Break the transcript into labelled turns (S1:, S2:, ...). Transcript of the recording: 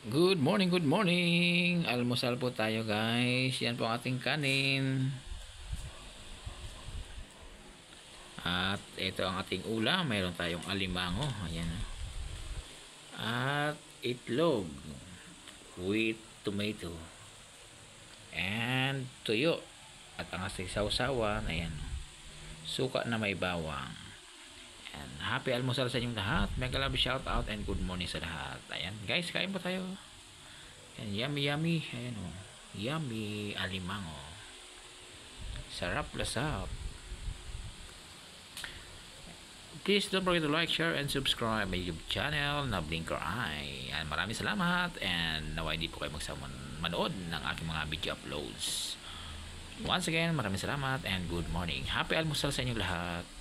S1: Good morning, good morning. Almusal po tayo, guys. Yan po ang ating kanin. At ito ang ating ulam. Mayroon tayong alimango. Ayan. At itlog with tomato. And tuyo. At ang ating sausawan. Ayan. Suka na may bawang. And happy almusal sa inyong lahat. Mega love shout out and good morning sa lahat. Ayan, guys, kain po tayo. And yummy yummy. Ayan o. Yummy alimango. Sarap lasap. Please don't forget to like, share, and subscribe my YouTube channel na Blinker Eye. And maraming salamat. And nawa hindi po kayo magsama manood ng aking mga video uploads. Once again, maraming salamat and good morning. Happy almusal sa inyong lahat.